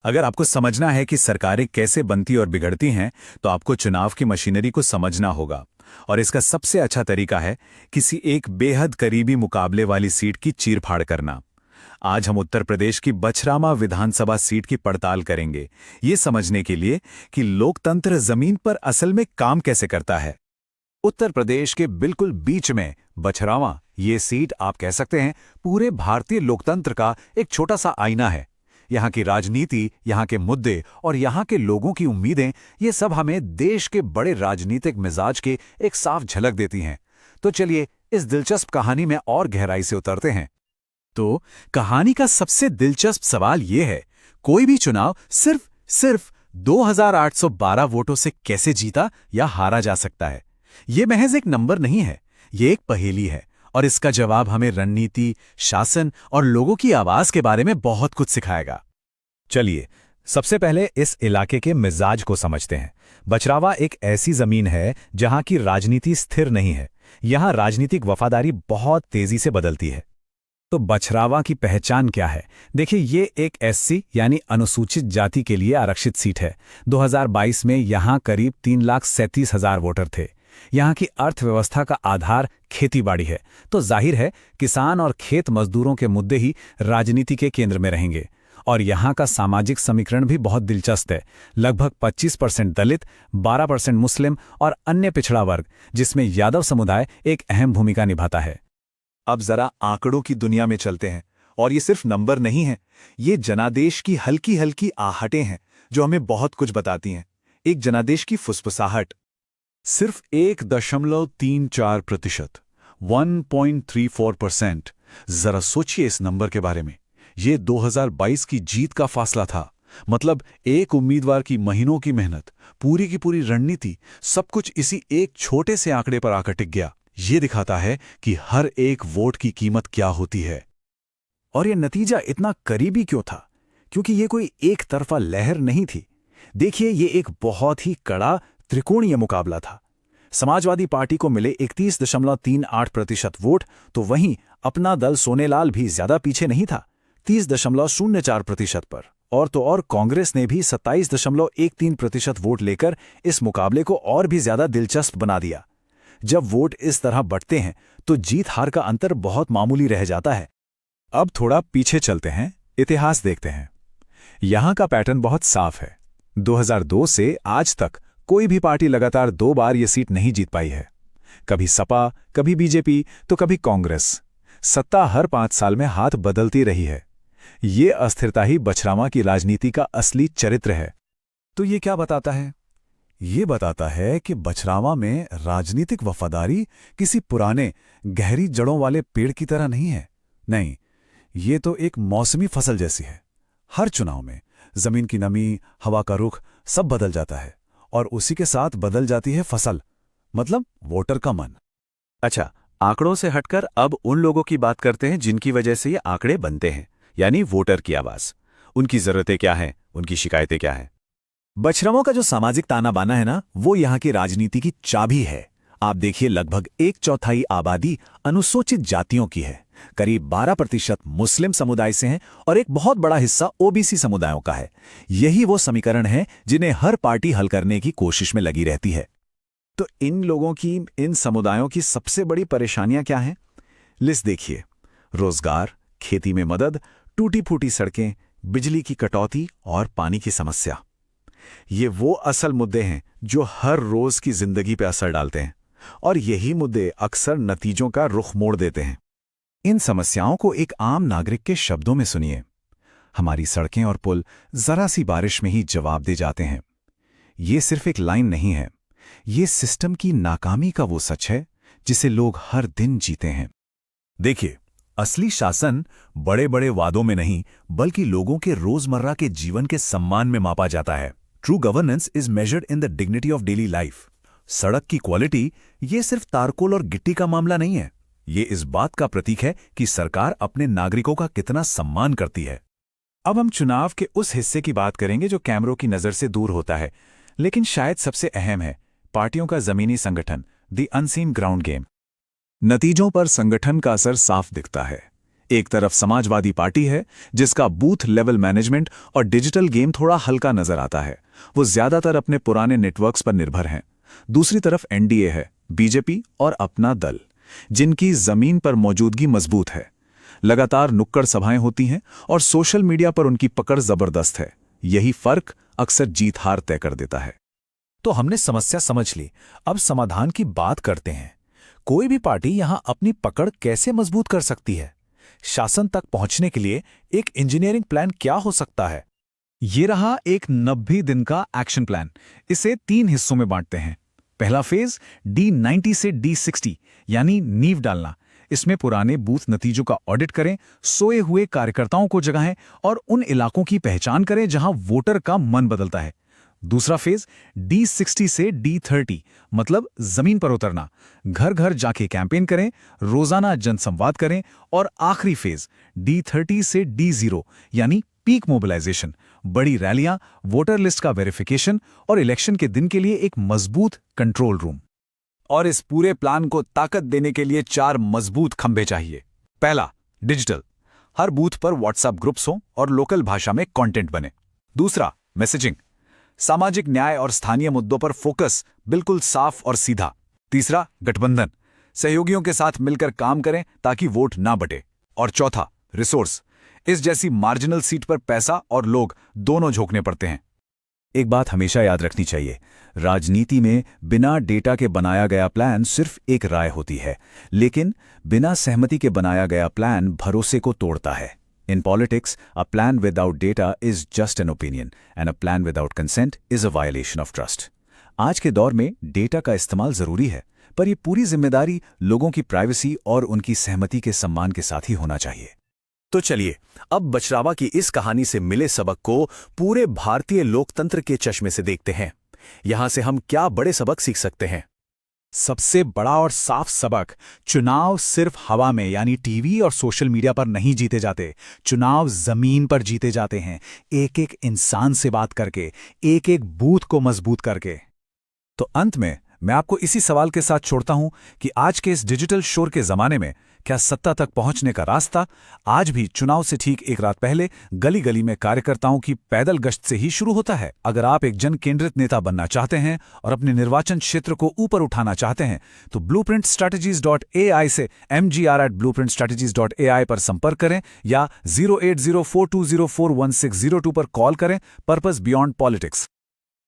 अगर आपको समझना है कि सरकारें कैसे बनती और बिगड़ती हैं, तो आपको चुनाव की मशीनरी को समझना होगा। और इसका सबसे अच्छा तरीका है किसी एक बेहद करीबी मुकाबले वाली सीट की चीरफाड़ करना। आज हम उत्तर प्रदेश की बछरामा विधानसभा सीट की पड़ताल करेंगे, ये समझने के लिए कि लोकतंत्र जमीन पर असल में काम कैसे करता है। उत्तर प्रदेश के बिल्कुल बीच में बछरावा, ये सीट आप कह सकते हैं पूरे भारतीय लोकतंत्र का एक छोटा सा आईना है। यहाँ की राजनीति, यहाँ के मुद्दे और यहाँ के लोगों की उम्मीदें, ये सब हमें देश के बड़े राजनीतिक मिजाज के एक साफ झलक देती हैं। तो चलिए इस दिलचस्प कहानी में और गहराई से उतरते हैं। तो कहानी का सबसे दिलचस्प सवाल यह है, कोई भी चुनाव सिर्फ 2812 वोटों से कैसे जीता या हारा जा सकता है। यह महज एक नंबर नहीं है, यह एक पहेली है, और इसका जवाब हमें रणनीति, शासन और लोगों की आवाज के बारे में बहुत कुछ सिखाएगा। चलिए सबसे पहले इस इलाके के मिजाज को समझते हैं। बछरावा एक ऐसी जमीन है जहां की राजनीति स्थिर नहीं है। यहां राजनीतिक वफादारी बहुत तेजी से बदलती है। तो बछरावा की पहचान क्या है? देखिए, ये एक एससी यानी अनुसूचित जाति के लिए आरक्षित सीट है। 2022 में यहां करीब 3,37,000 वोटर थे। यहाँ की अर्थव्यवस्था का आधार खेतीबाड़ी है, तो जाहिर है किसान और खेत मजदूरों के मुद्दे ही राजनीति के केंद्र में रहेंगे। और यहाँ का सामाजिक समीकरण भी बहुत दिलचस्प है। लगभग 25% दलित, 12% मुस्लिम और अन्य पिछड़ा वर्ग, जिसमें यादव समुदाय एक अहम भूमिका निभाता है। अब जरा आंकड़ों की दुनिया में चलते हैं, और ये सिर्फ नंबर नहीं है, ये जनादेश की हल्की हल्की आहटें हैं जो हमें बहुत कुछ बताती हैं। एक जनादेश की फुसफुसाहट सिर्फ 1.34%, 1.34%। जरा सोचिए इस नंबर के बारे में। ये 2022 की जीत का फासला था। मतलब एक उम्मीदवार की महीनों की मेहनत, पूरी की पूरी रणनीति, सब कुछ इसी एक छोटे से आंकड़े पर आकर टिक गया। ये दिखाता है कि हर एक वोट की कीमत क्या होती है। और यह नतीजा इतना करीबी क्यों था? क्योंकि ये कोई एक तरफा लहर नहीं थी। देखिए, ये एक बहुत ही कड़ा त्रिकोणीय मुकाबला था। समाजवादी पार्टी को मिले 31.38% वोट, तो वहीं अपना दल सोनेलाल भी ज्यादा पीछे नहीं था, 30.04% पर। और तो और कांग्रेस ने भी 27.13% वोट लेकर इस मुकाबले को और भी ज्यादा दिलचस्प बना दिया। जब वोट इस तरह बढ़ते हैं तो जीत हार का अंतर बहुत मामूली रह जाता है। अब थोड़ा पीछे चलते हैं, इतिहास देखते हैं। यहां का पैटर्न बहुत साफ है। 2002 से आज तक कोई भी पार्टी लगातार 2 बार ये सीट नहीं जीत पाई है। कभी सपा, कभी बीजेपी, तो कभी कांग्रेस। सत्ता हर 5 साल में हाथ बदलती रही है। ये अस्थिरता ही बछरावा की राजनीति का असली चरित्र है। तो ये क्या बताता है? ये बताता है कि बछरावा में राजनीतिक वफादारी किसी पुराने गहरी जड़ों वाले पेड़ की तरह नहीं है। नहीं, ये तो एक मौसमी फसल जैसी है। हर चुनाव में जमीन की नमी, हवा का रुख सब बदल जाता है, और उसी के साथ बदल जाती है फसल, मतलब वोटर का मन। अच्छा, आंकड़ों से हटकर अब उन लोगों की बात करते हैं जिनकी वजह से ये आंकड़े बनते हैं, यानी वोटर की आवाज। उनकी जरूरतें क्या हैं, उनकी शिकायतें क्या हैं? बछरावा का जो सामाजिक ताना बाना है ना, वो यहाँ की राजनीति की चाबी है। आप देखिए, लगभग 1/4 आबादी अनुसूचित जातियों की है, करीब 12% मुस्लिम समुदाय से हैं और एक बहुत बड़ा हिस्सा ओबीसी समुदायों का है। यही वो समीकरण है जिन्हें हर पार्टी हल करने की कोशिश में लगी रहती है। तो इन लोगों की, इन समुदायों की सबसे बड़ी परेशानियां क्या हैं? लिस्ट देखिए। रोजगार, खेती में मदद, टूटी फूटी सड़कें, बिजली की कटौती और पानी की समस्या। ये वो असल मुद्दे हैं जो हर रोज की जिंदगी पर असर डालते हैं, और यही मुद्दे अक्सर नतीजों का रुख मोड़ देते हैं। इन समस्याओं को एक आम नागरिक के शब्दों में सुनिए। हमारी सड़कें और पुल जरा सी बारिश में ही जवाब दे जाते हैं। ये सिर्फ एक लाइन नहीं है, ये सिस्टम की नाकामी का वो सच है जिसे लोग हर दिन जीते हैं। देखिए, असली शासन बड़े बड़े वादों में नहीं, बल्कि लोगों के रोजमर्रा के जीवन के सम्मान में मापा जाता है। True governance is measured in the dignity of daily life. सड़क की क्वालिटी ये सिर्फ तारकोल और गिट्टी का मामला नहीं है, ये इस बात का प्रतीक है कि सरकार अपने नागरिकों का कितना सम्मान करती है। अब हम चुनाव के उस हिस्से की बात करेंगे जो कैमरों की नजर से दूर होता है, लेकिन शायद सबसे अहम है, पार्टियों का जमीनी संगठन, द अनसीन ग्राउंड गेम। नतीजों पर संगठन का असर साफ दिखता है। एक तरफ समाजवादी पार्टी है जिसका बूथ लेवल मैनेजमेंट और डिजिटल गेम थोड़ा हल्का नजर आता है, वो ज्यादातर अपने पुराने नेटवर्क्स पर निर्भर हैं। दूसरी तरफ एनडीए है, बीजेपी और अपना दल, जिनकी जमीन पर मौजूदगी मजबूत है। लगातार नुक्कड़ सभाएं होती हैं और सोशल मीडिया पर उनकी पकड़ जबरदस्त है। यही फर्क अक्सर जीत हार तय कर देता है। तो हमने समस्या समझ ली, अब समाधान की बात करते हैं। कोई भी पार्टी यहां अपनी पकड़ कैसे मजबूत कर सकती है? शासन तक पहुंचने के लिए एक इंजीनियरिंग प्लान क्या हो सकता है? ये रहा एक 90 दिन का एक्शन प्लान। इसे 3 हिस्सों में बांटते हैं। पहला फेज D90 से D60 यानी नींव डालना। इसमें पुराने बूथ नतीजों का ऑडिट करें, सोए हुए कार्यकर्ताओं को जगाएं और उन इलाकों की पहचान करें जहां वोटर का मन बदलता है। दूसरा फेज D60 से D30 मतलब जमीन पर उतरना, घर घर जाके कैंपेन करें, रोजाना जनसंवाद करें। और आखिरी फेज D30 से D0 यानी पीक मोबिलाइजेशन, बड़ी रैलियां, वोटर लिस्ट का वेरिफिकेशन और इलेक्शन के दिन के लिए एक मजबूत कंट्रोल रूम। और इस पूरे प्लान को ताकत देने के लिए 4 मजबूत खंभे चाहिए। पहला, डिजिटल, हर बूथ पर व्हाट्सएप ग्रुप्स हों और लोकल भाषा में कंटेंट बने। दूसरा, मैसेजिंग, सामाजिक न्याय और स्थानीय मुद्दों पर फोकस, बिल्कुल साफ और सीधा। तीसरा, गठबंधन, सहयोगियों के साथ मिलकर काम करें ताकि वोट ना बटे। और चौथा, रिसोर्स, इस जैसी मार्जिनल सीट पर पैसा और लोग दोनों झोंकने पड़ते हैं। एक बात हमेशा याद रखनी चाहिए, राजनीति में बिना डेटा के बनाया गया प्लान सिर्फ एक राय होती है, लेकिन बिना सहमति के बनाया गया प्लान भरोसे को तोड़ता है। In politics, a plan without data is just an opinion, and a plan without consent is a violation of trust. आज के दौर में डेटा का इस्तेमाल जरूरी है, पर यह पूरी जिम्मेदारी लोगों की प्राइवेसी और उनकी सहमति के सम्मान के साथ ही होना चाहिए। तो चलिए, अब बचरावा की इस कहानी से मिले सबक को पूरे भारतीय लोकतंत्र के चश्मे से देखते हैं। यहां से हम क्या बड़े सबक सीख सकते हैं? सबसे बड़ा और साफ सबक, चुनाव सिर्फ हवा में यानी टीवी और सोशल मीडिया पर नहीं जीते जाते। चुनाव जमीन पर जीते जाते हैं, एक एक इंसान से बात करके, एक एक बूथ को मजबूत करके। तो अंत में मैं आपको इसी सवाल के साथ छोड़ता हूं कि आज के इस डिजिटल शोर के जमाने में क्या सत्ता तक पहुंचने का रास्ता आज भी चुनाव से ठीक एक रात पहले गली गली में कार्यकर्ताओं की पैदल गश्त से ही शुरू होता है? अगर आप एक जन केंद्रित नेता बनना चाहते हैं और अपने निर्वाचन क्षेत्र को ऊपर उठाना चाहते हैं तो blueprintstrategies.ai से mgr@blueprintstrategies.ai पर संपर्क करें या 08042041602 पर कॉल करें। Purpose beyond politics.